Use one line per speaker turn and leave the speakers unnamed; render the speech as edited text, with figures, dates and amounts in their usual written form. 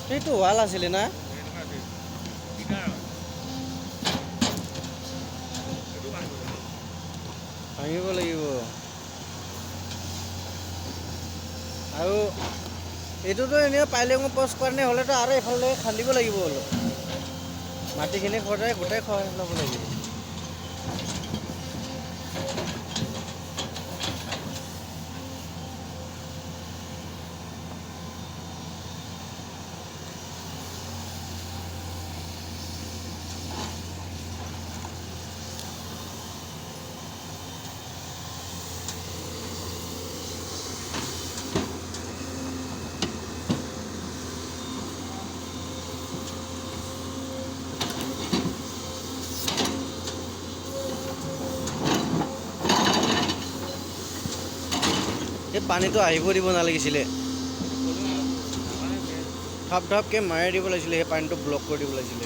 এইটো ৱাল আছিলে না ভাঙিব লাগিব আৰু এইটোতো এনেও পাইলেঙৰ পষ্ট কাৰণে হ'লেতো আৰু এইফালে খান্দিব লাগিব অলপ মাটিখিনি সদায় গোটেই খহাই ল'ব লাগিব এই পানীটো আহিব দিব নালাগিছিলে ধাপ ধাপকৈ মাৰি দিব লাগিছিলে সেই পানীটো ব্লক কৰি দিব লাগিছিলে